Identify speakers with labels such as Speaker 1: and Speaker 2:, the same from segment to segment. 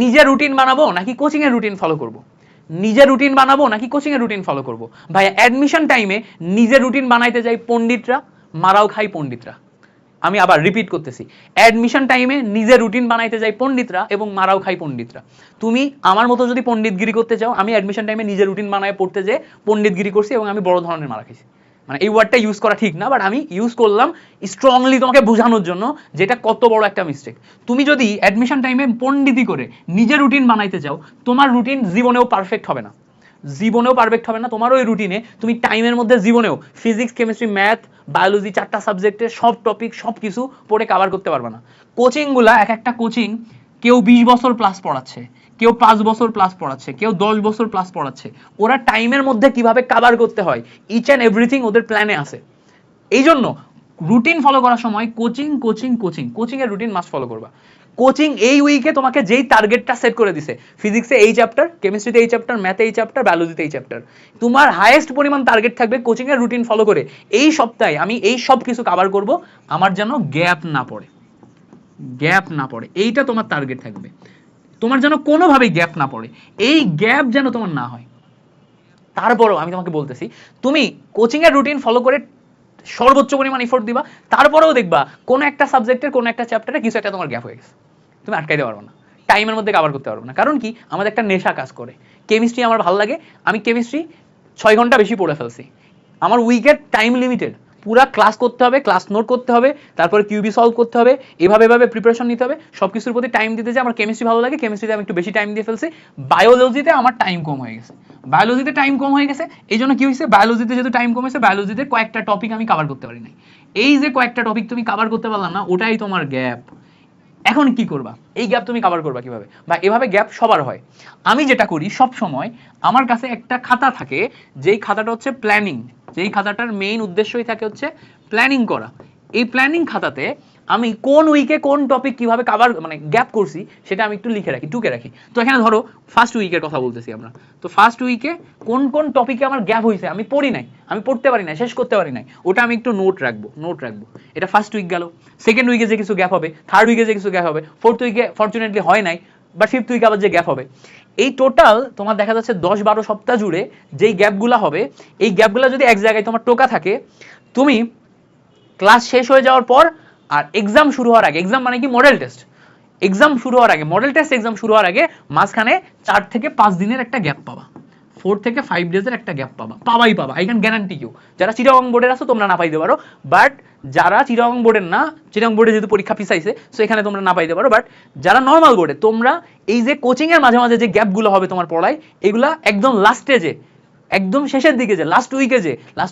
Speaker 1: নিজের রুটিন বানাবো নাকি কোচিং এর রুটিন ফলো করব? নিজের রুটিন বানাবো নাকি কোচিং এর রুটিন ফলো করব? ভাই অ্যাডমিশন টাইমে নিজের রুটিন বানাইতে যাই পণ্ডিতরা, মারাও খাই পণ্ডিতরা। আমি আবার রিপিট করতেছি, অ্যাডমিশন টাইমে নিজের রুটিন বানাইতে যাই পণ্ডিতরা এবং মারাও খাই পণ্ডিতরা। তুমি আমার মতো যদি পণ্ডিতগিরি করতে চাও, আমি অ্যাডমিশন টাইমে নিজের রুটিন বানায় পড়তে যেয়ে পণ্ডিতগিরি করছি এবং আমি বড় ধরনের মারা খাইছি। মানে এই ওয়ার্ডটা ইউজ করা ঠিক না, বাট আমি ইউজ করলাম স্ট্রংলি তোমাকে বোঝানোর জন্য যেটা কত বড় একটা মিস্টেক। তুমি যদি অ্যাডমিশন টাইমে পণ্ডিতি করে নিজের রুটিন বানাইতে চাও, তোমার রুটিন জীবনেও পারফেক্ট হবে না, জীবনেও পারফেক্ট হবে না। তোমার ওই রুটিনে তুমি টাইমের মধ্যে জীবনেও ফিজিক্স, কেমিস্ট্রি, ম্যাথ, বায়োলজি 4টা সাবজেক্টের সব টপিক সব কিছু পড়ে কভার করতে পারবে না। কোচিংগুলা এক একটা কোচিং কেউ 20 বছর প্লাস পড়াচ্ছে, কেউ 5 বছর প্লাস পড়াচ্ছে, কেউ 10 বছর প্লাস পড়াচ্ছে। ওরা টাইমের মধ্যে কিভাবে কভার করতে হয় ইচ অ্যান্ড এভরিথিং ওদের প্ল্যানে আছে। এই জন্য রুটিন ফলো করার সময় কোচিং কোচিং কোচিং কোচিং এর রুটিন মাস্ট ফলো করবা। কোচিং এই উইকে তোমাকে যেই টার্গেটটা সেট করে দিছে, ফিজিক্সে এই চ্যাপ্টার, কেমিস্ট্রিতে এই চ্যাপ্টার, ম্যাথে এই চ্যাপ্টার, বায়োলজিতে এই চ্যাপ্টার, তোমার হাইয়েস্ট পরিমাণ টার্গেট থাকবে কোচিং এর রুটিন ফলো করে এই সপ্তাহে আমি এই সব কিছু কভার করব, আমার যেন গ্যাপ না পড়ে, গ্যাপ না পড়ে, এইটা তোমার টার্গেট থাকবে। তোমার যেন কোনোভাবেই গ্যাপ না পড়ে, এই গ্যাপ যেন তোমার না হয়। তারপরও আমি তোমাকে বলতেছি, তুমি কোচিং এর রুটিন ফলো করে সর্বোচ্চ পরিমাণ এফোর্ট দিবা, তারপরেও দেখবা কোন একটা সাবজেক্টের কোন একটা চ্যাপ্টারে কিছু একটা তোমার গ্যাপ হয়ে গেছে, তুমি আটকাইতে পারবে না, টাইমের মধ্যে কভার করতে পারবে না। কারণ কি, আমাদের একটা নেশা কাজ করে। কেমিস্ট্রি আমার ভালো লাগে, আমি কেমিস্ট্রি 6 ঘন্টা বেশি পড়ে ফেলছি, আমার উইকের টাইম লিমিটেড, পুরা ক্লাস করতে হবে, ক্লাস নোট করতে হবে, তারপরে কিউবি সলভ করতে হবে, এভাবে এভাবে প্রিপারেশন নিতে হবে, সব কিছুর প্রতি টাইম দিতে যে আমার কেমিস্ট্রি ভালো লাগে, কেমিস্ট্রিতে আমি একটু বেশি টাইম দিয়ে ফেলছি। বায়োলজিতে আমার টাইম কম হয়ে গেছে, বায়োলজিতে টাইম কম হয়ে গেছে, এই জন্য কি হয়েছে, বায়োলজিতে যেহেতু টাইম কম হয়েছে, বায়োলজিতে কয়েকটা টপিক আমি কভার করতে পারি নাই। এই যে কয়েকটা টপিক তুমি কভার করতে পারলাম না, ওটাই তোমার গ্যাপ। এখন কি করবা, এই গ্যাপ তুমি কভার করবা কিভাবে? বা এভাবে গ্যাপ সবার হয়। আমি যেটা করি সব সময়, আমার কাছে একটা খাতা থাকে, যেই খাতাটা হচ্ছে প্ল্যানিং, যেই খাতাটার মেইন উদ্দেশ্যই থাকে হচ্ছে প্ল্যানিং করা। এই প্ল্যানিং খাতাতে আমি কোন উইকে কোন টপিক কিভাবে কভার মানে গ্যাপ করছি সেটা আমি একটু লিখে রাখি, টুকে রাখি। তো এখানে ধরো ফার্স্ট উইকের কথা বলতেছি আমরা, তো ফার্স্ট উইকে কোন কোন টপিকে আমার গ্যাপ হয়েছে, আমি পড়ি নাই, আমি পড়তে পারি না, শেষ করতে পারি নাই, ওটা আমি একটু নোট রাখবো। এটা ফার্স্ট উইক গেল। সেকেন্ড উইকে যে কিছু গ্যাপ হবে, থার্ড উইকে যে কিছু গ্যাপ হবে, ফোর্থ উইকে ফরচুনেটলি হয় নাই, বা ফিফথ উইকে আবার যে গ্যাপ হবে, এই টোটাল তোমার দেখা যাচ্ছে 10-12 সপ্তাহ জুড়ে যেই গ্যাপগুলো হবে, এই গ্যাপগুলো যদি এক জায়গায় তোমার টোকা থাকে, তুমি ক্লাস শেষ হয়ে যাওয়ার পর আর এক্সাম শুরু হওয়ার আগে, এক্সাম মানে কি, মডেল টেস্ট, এক্সাম শুরু হওয়ার আগে, মডেল টেস্ট এক্সাম শুরু হওয়ার আগে মাঝখানে 4 থেকে 5 দিনের একটা গ্যাপ পাবা, 4 থেকে 5 ডেজের একটা গ্যাপ পাবাই পাবা, আই ক্যান গ্যারান্টি ইউ। যারা চিটাগং বোর্ডের আছো তোমরা না পাইতে পারো, বাট যারা চিটাগং বোর্ডের না, চিটাগং বোর্ডে যেহেতু পরীক্ষা পিছাইছে সো এখানে তোমরা না পাইতে পারো, বাট যারা নর্মাল বোর্ডে, তোমরা এই যে কোচিং এর মাঝে মাঝে যে গ্যাপগুলো হবে তোমার পড়ায়, এগুলা একদম লাস্টে যে, একদম শেষের দিকে যে, লাস্ট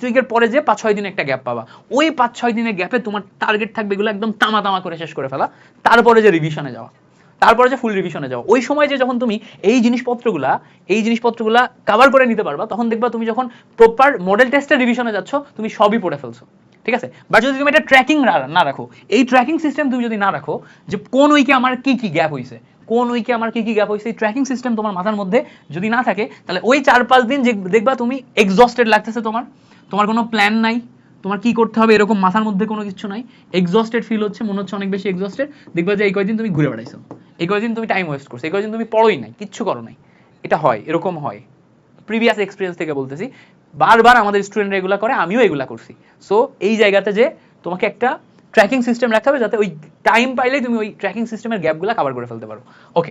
Speaker 1: উইকের পরে যে 5-6 দিন একটা গ্যাপ পাবা, ওই 5-6 দিনের গ্যাপে তোমার টার্গেট থাকবে এগুলো একদম তামা করে শেষ করে ফেলা, তারপরে যে রিভিশনে যাওয়া, তারপরে যে ফুল রিভিশনে যাও। ওই সময় যে যখন তুমি এই জিনিসপত্রগুলা কভার করে নিতে পারবা, তখন দেখবা তুমি যখন প্রপার মডেল টেস্টের রিভিশনে যাচ্ছ তুমি সবই পড়ে ফেলছো, ঠিক আছে? বাট যদি তুমি এটা ট্র্যাকিং না রাখো, এই ট্র্যাকিং সিস্টেম তুমি যদি না রাখো যে কোন উইকে আমার কি কি গ্যাপ হয়েছে, কোন উইকে আমার কি কি গ্যাপ হয়েছে, এই ট্র্যাকিং সিস্টেম তোমার মাথার মধ্যে যদি না থাকে, তাহলে ওই 4-5 দিন যে দেখবা তুমি এক্সস্টেড লাগতেছে, তোমার কোনো প্ল্যান নাই, তোমার কি করতে হবে এরকম মাথার মধ্যে কোনো কিছু নাই, এক্সস্টেড ফিল হচ্ছে, মনে হচ্ছে অনেক বেশি এক্সস্টেড, দেখবা যে এই কয়েকদিন তুমি ঘুরে বেড়াইছো, এই কয়েকদিন তুমি টাইম ওয়েস্ট করছো, এই কয়েকদিন তুমি পড়োই নাই, কিচ্ছু করো নাই। এটা হয়, এরকম হয়, প্রিভিয়াস এক্সপিরিয়েন্স থেকে বলতেছি, বারবার আমাদের স্টুডেন্টরা এগুলা করে, আমিও এগুলা করছি। সো এই জায়গাতে যে তোমাকে একটা ট্র্যাকিং সিস্টেম রাখতে হবে, যাতে ওই টাইম পাইলেই তুমি ওই ট্র্যাকিং সিস্টেমের গ্যাপগুলো কভার করে ফেলতে পারো। ওকে।